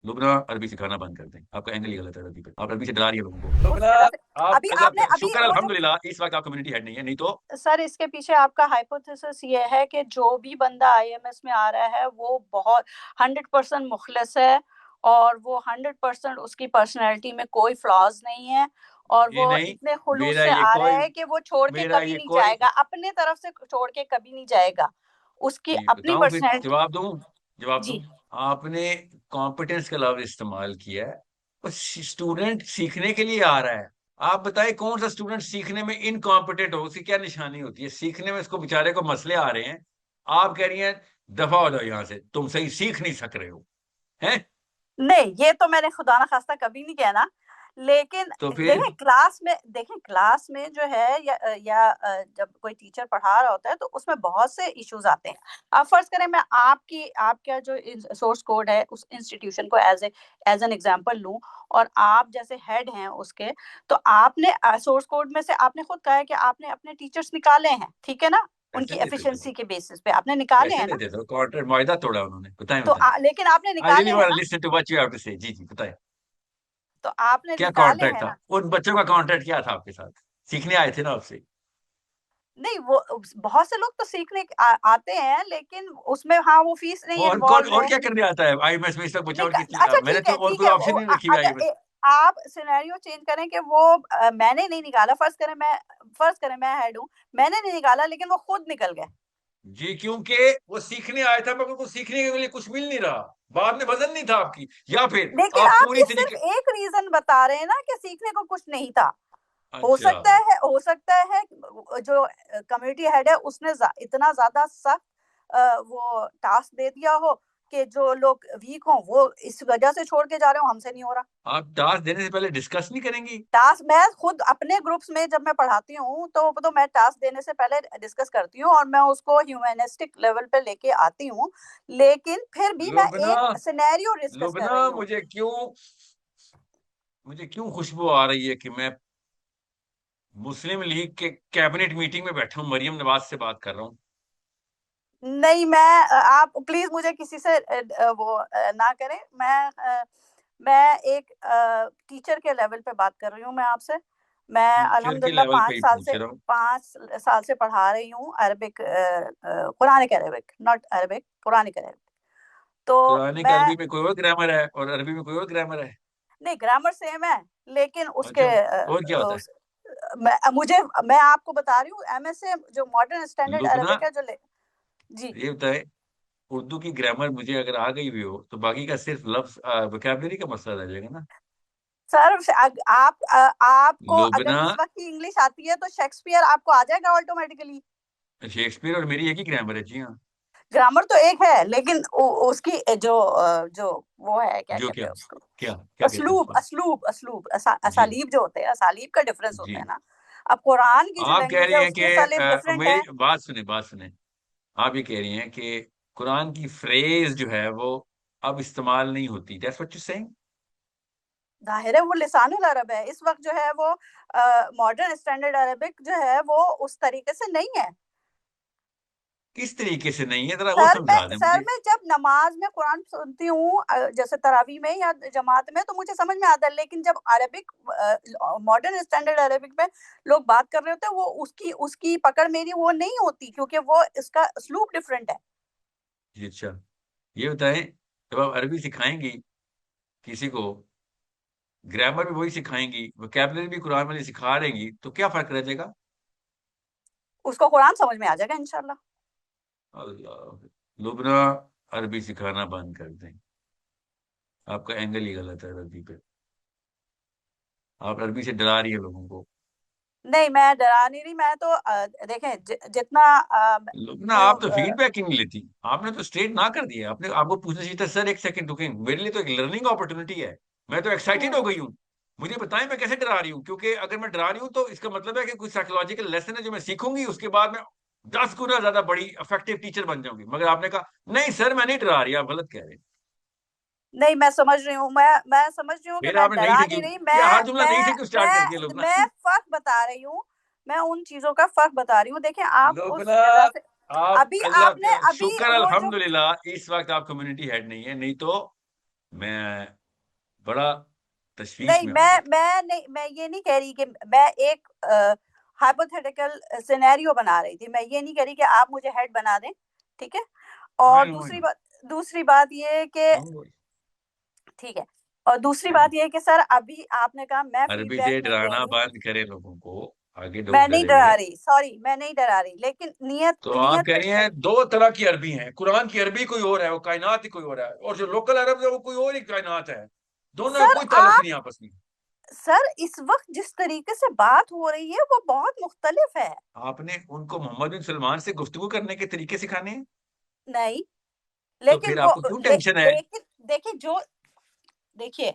लुबना, अरबी सिखाना बंद कर दें। आपका एंगल ही गलत है अरबी पे, आप अरबी से डरा रही है लोगों को। उस लुबना, तरह से आप अभी आपने अल्लाह अभी शुक्र वो जो अल्हम्दुलिल्लाह इस वक्त आप कम्युनिटी हेड नहीं है, नहीं तो। सर इसके पीछे आपका हाइपोथेसिस ये है कि जो भी बंदा आईएमएस में आ रहा है वो बहुत 100% मुखलिस है और वो 100% उसकी पर्सनैलिटी में कोई फ्लॉज नहीं है और ये वो नहीं, इतने खुलूस मेरा से ये आ रहा कोई है कि वो छोड़ के मेरा कभी ये नहीं कोई जाएगा, अपने तरफ से छोड़ के कभी नहीं जाएगा, उसकी जी अपनी बताऊं, फिर पर्सनैलिटी। जवाब दूं, जवाब दूं। जी आपने कॉम्पिटेंस का लफ्ज इस्तेमाल किया है, और स्टूडेंट सीखने के लिए आ रहा है। आप बताएं कौन सा स्टूडेंट सीखने में इनकॉम्पिटेंट हो, उसकी क्या निशानी होती है? सीखने में इसको बेचारे को मसले आ रहे हैं, आप कह रही हैं दफा हो जाओ यहाँ से, तुम सही सीख नहीं सक रहे हो, हैं? नहीं, ये तो मैंने खुदा ना खास्ता कभी नहीं कहना, लेकिन तो फिर देखें क्लास में जो है या जब कोई टीचर पढ़ा रहा होता है तो उसमें बहुत से इश्यूज आते हैं। अब फर्ज करें मैं आपका जो सोर्स कोड है उस इंस्टीट्यूशन को एज एन एग्जांपल लूं और आप जैसे हेड हैं उसके, तो आपने सोर्स कोड में से आपने खुद कहा है कि आपने अपने टीचर्स निकाले हैं, ठीक है ना, उनकी पैसे देते थे, एफिशिएंसी के बेसिस पे आपने निकाले पैसे हैं ना। देते थे, कॉन्ट्रैक्ट मुआहदा तोड़ा उन्होंने, बताएं तो बताएं। लेकिन आपने आई रियली निकाले हैं वांट टू ना, listen to what you have to say. जी जी बताएं। तो आपने क्या निकाले कॉन्ट्रैक्ट हैं था? ना। उन बच्चों का कॉन्ट्रैक्ट क्या था आपके साथ? सीखने आए थे ना आपसे। नहीं, वो बहुत से लोग तो सीखने आते हैं लेकिन उसमें हाँ वो फीस नहीं और कौन इन्वॉल्व और है। क्या करने आता है आईएमएस में इस वक्त बच्चे? और अच्छा मैंने तो और ठीक कोई है ऑप्शन वो नहीं रखी हुई अगर आईएमएस। आप सिनेरियो चेंज करें कि वो मैंने नहीं निकाला, फर्ज करें मैं हेड हूँ, मैंने नहीं निकाला लेकिन वो खुद निकल गए। जी, क्योंकि वो सीखने आया था, मगर उनको सीखने के लिए कुछ मिल नहीं रहा, बाद में वजन नहीं था आपकी, या फिर लेकिन आप आप पूरी ये तरीके। सिर्फ एक रीजन बता रहे हैं ना कि सीखने को कुछ नहीं था। अच्छा, हो सकता है जो कम्युनिटी हेड है उसने इतना ज्यादा सख्त वो टास्क दे दिया हो कि जो लोग वीक हों वो इस वजह से छोड़ के जा रहे हो, हमसे नहीं हो रहा। आप टास्क देने से पहले डिस्कस नहीं करेंगी? टास्क मैं खुद अपने ग्रुप्स में जब मैं पढ़ाती हूँ तो मैं टास्क देने से पहले डिस्कस करती हूँ और मैं उसको ह्यूमैनिस्टिक लेवल पे लेके आती हूँ, लेकिन फिर भी मैं लुबना, एक सिनेरियो डिस्कस कर लुबना, रही हूँ। मुझे क्यों खुशबू आ रही है कि मैं मुस्लिम लीग के कैबिनेट मीटिंग में बैठा हूं, मरियम नवाज से बात कर रहा हूं। नहीं, आप प्लीज मुझे किसी से वो ना करें। मैं एक टीचर के लेवल पे बात कर रही हूँ मैं आपसे। मैं टीचर के अल्हम्दुलिल्लाह लेवल पे ही पूछ रहा हूँ। 5 साल से पढ़ा रही हूँ Arabic, Quranic Arabic, not Arabic, Quranic Arabic. तो कुरानिक मैं अरबी में कोई और ग्रामर है और अरबी में कोई और ग्रामर है। नहीं, ग्रामर सेम है लेकिन उसके अच्छा, और क्या होता है? मैं आपको बता रही हूँ एमएसए जो मॉडर्न स्टैंडर्ड लुबना, अरबिक है जी। ये बताए, उर्दू की ग्रामर मुझे अगर आ गई भी हो तो बाकी का सिर्फ लफ्ज वोकैबुलरी का मसला रह जाएगा ना। सर आपको अगर लुबना, इस वक्त की इंग्लिश आती है तो शेक्सपियर आपको आ जाएगा ऑटोमेटिकली। शेक्सपियर और मेरी एक ही ग्रामर है, जी हाँ। ग्रामर तो एक है लेकिन उसकी जो वो है, क्या जो कहते क्या, हैं उसको, क्या क्या कहते हैं असलूब उसको? असलूब असलूब जी असालीब जो होते हैं, असालीब का डिफरेंस होता जी। है ना। अब कुरान की जो आप कह लैंग्वेज रही है हैं कि उसकी असालीब डिफरेंट है। मेरी बात सुने, बात सुने। आप ये कह रही हैं कि कुरान की फ्रेज जो है वो अब इस्तेमाल नहीं होती, दैट्स व्हाट यू सेइंग? जाहिर है वो लिसानुल अरब है, इस वक्त जो है वो मॉडर्न स्टैंडर्ड अरबिक जो है वो उस तरीके से नहीं है। किस तरीके से नहीं है, जरा वो सर मैं समझा दें सर मुझे। मैं जब नमाज में कुरान सुनती हूँ जैसे तरावी में या जमात में तो मुझे समझ में आता है, लेकिन जब अरबिक मॉडर्न स्टैंडर्ड अरबिक में लोग बात कर रहे होते हैं वो उसकी उसकी पकड़ मेरी वो नहीं होती क्योंकि वो इसका स्लूप डिफरेंट है। जी अच्छा, ये बताएं, जब आप अरबी सिखाएंगी किसी को, ग्रामर भी वही सिखाएंगी, वोकैबुलरी भी कुरान वाली सिखा देंगी, तो क्या फर्क रह जाएगा? उसको कुरान समझ में आ जाएगा इंशाल्लाह। अल्लाह। लुबना, अरबी सिखाना बंद कर दें। आपका एंगल ही गलत है अरबी पे, आप अरबी से डरा रही है लोगों को। नहीं, मैं डरा नहीं रही, मैं तो देखें जितना लुबना, जो आप तो फीडबैक ही नहीं लेती, आपने तो स्ट्रेट ना कर दिया। आपने, आपको पूछना चाहिए था सर एक सेकंड रुकें, मेरे लिए तो एक लर्निंग अपॉर्चुनिटी है, मैं तो एक्साइटेड हो गई हूँ, मुझे बताएं मैं कैसे डरा रही हूँ? क्योंकि अगर मैं डरा रही हूँ तो इसका मतलब है कि कुछ साइकोलॉजिकल लेसन है जो मैं सीखूंगी, उसके बाद मैं 10 गुना ज्यादा बड़ी इफेक्टिव टीचर बन जाऊंगी। मगर आपने कहा नहीं सर मैं नहीं डरा रही, आप गलत कह रहे हैं। नहीं, मैं समझ रही हूँ, मैं समझ रही हूँ कि फिर मैं आपने नहीं डरा से नहीं क्यों, रही, या हर जुमला नहीं से क्यों स्टार्ट करती है लुबना? मैं फर्क बता रही हूँ। मैं उन चीजों का फर्क बता रही हूँ, देखें आप उस लुबना, जगह से आप अभी अल्लाह आपने का अभी शुक्र वो जो अल्हम्दुलिल्लाह इस वक्त आप कम्युनिटी हेड नहीं है, नहीं तो मैं बड़ा तशवीश नहीं, में हूँ। मैं ये नहीं कह रही कि मैं एक हाइपोथेटिकल सिनेरियो बना रही थी। मैं ये नहीं कह रही कि आप मुझे हेड बना दें, ठीक है। आई और नो, आई दूसरी बात ये है कि नो। ठीक है, और दूसरी बात ये है कि सर अभी आपने कहा मैं अरबी फीडबैक से नहीं दे डराना रही। बंद करे लोगों को, आगे मैं लोग नहीं डरा डरेंगे। रही, सॉरी, मैं नहीं डरा रही, लेकिन नियत तो आप नियत कह पे रही हैं दो तरह की अरबी है, कुरान की अरबी कोई और है, वो कायनात ही कोई और है, और जो लोकल अरब है वो कोई और ही कायनात है। दोनों का सर कोई ताल्लुक आप नहीं आपस में। सर इस वक्त जिस तरीके से बात हो रही है वो बहुत मुख्तलिफ है। आपने उनको मोहम्मद बिन सलमान से गुफ्तगू करने के तरीके सिखाने हैं? नहीं, तो लेकिन फिर वो आपको क्यों टेंशन है? लेकिन देखिए जो देखिए,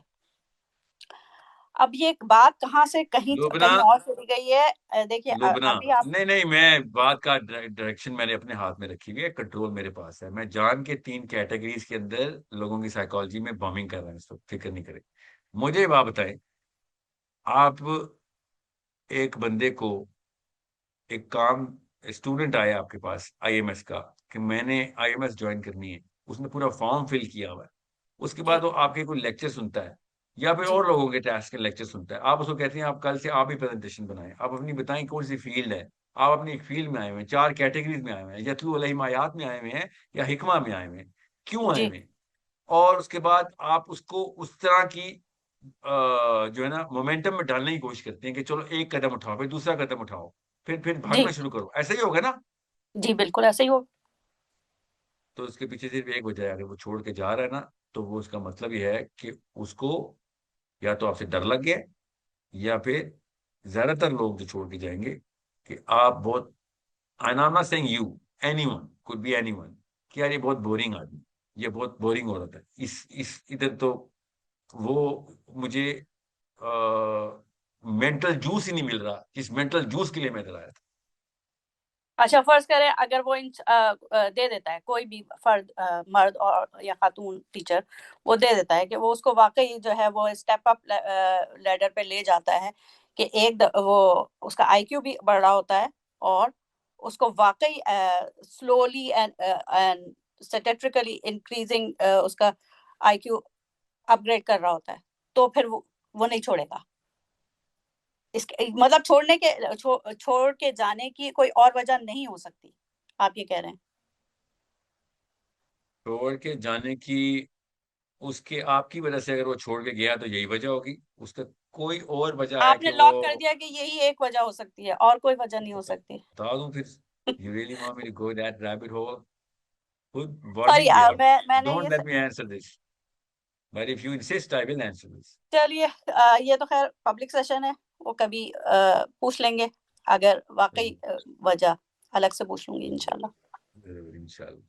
अब ये बात कहाँ से कहीं लुबना, कहीं और चली गई है। देखिए लुबना, अभी आप नहीं नहीं, मैं बात का डायरेक्शन मैंने अपने हाथ में रखी हुई है, कंट्रोल मेरे पास है। मैं जान के तीन कैटेगरीज के अंदर लोगों की साइकोलॉजी में बॉम्बिंग कर रहा हूं, इस वक्त फिक्र नहीं करें। मुझे ये बात बताएं, आप एक बंदे को, एक काम, स्टूडेंट आया आपके पास आईएमएस का, कि मैंने आईएमएस ज्वाइन करनी है, उसने पूरा फॉर्म फिल किया हुआ है। उसके जी बाद वो आपके कोई लेक्चर सुनता है, या फिर जी और लोगों के टेस्ट के लेक्चर सुनता है। आप उसको कहते हैं आप कल से आप ही प्रेजेंटेशन बनाएं, आप अपनी बताएं कौन सी फील्ड है। आप अपनी एक फील्ड में आए हुए हैं, चार कैटेगरीज में आए हुए हैं, यतलू अलैहिम आयात में आए हुए हैं, या हिकमा में आए हुए हैं, क्यों आए जी हुए हैं? और उसके बाद आप उसको उस तरह की जो है ना मोमेंटम में डालने की कोशिश करते हैं कि चलो एक कदम उठाओ, फिर दूसरा कदम उठाओ, फिर जी भागना शुरू करो। ऐसा ही होगा ना? जी बिल्कुल ऐसे ही हो। तो उसके पीछे सिर्फ एक वजह है, अगर वो छोड़ के जा रहा है ना, तो वो उसका मतलब ये है कि उसको या तो आपसे डर लग गया है, या फिर ज्यादातर लोग जो छोड़ के जाएंगे कि आप बहुत, I am not saying you, anyone could be anyone, कि यार ये बहुत बोरिंग आदमी, ये बहुत बोरिंग औरत है, इस इधर तो वो मुझे मेंटल जूस ही नहीं मिल रहा जिस मेंटल जूस के लिए मैं इधर आया था। अच्छा, फर्ज करें अगर वो दे देता है कोई भी फर्द, मर्द और या खातून टीचर, वो दे देता है कि वो उसको वाकई जो है वो स्टेप अप लेडर पे ले जाता है कि वो उसका आईक्यू भी बढ़ रहा होता है, और उसको वाकई स्लोली एंड स्टैटिस्टिकली इंक्रीजिंग उसका आईक्यू अपग्रेड कर रहा होता है, तो फिर वो नहीं छोड़ेगा। इसके मतलब छोड़ के जाने की कोई और वजह नहीं हो सकती, आप ये कह रहे हैं। छोड़ के जाने की, उसके आपकी वजह से अगर वो छोड़ के गया तो यही वजह होगी, उसका कोई और वजह है आपने कि वो, लॉक कर दिया कि यही एक वजह हो सकती है और कोई वजह नहीं हो सकती। बता दूं फिर? You really want me to go that rabbit hole? खुद सॉरी, वार्निंग दिया, मैंने don't let me answer this, but if you insist I will answer this. चलिए, ये तो खैर पब्लिक सेशन है, वो कभी पूछ लेंगे, अगर वाकई वजह अलग से पूछ लूंगी इंशाल्लाह। इंशाल्लाह।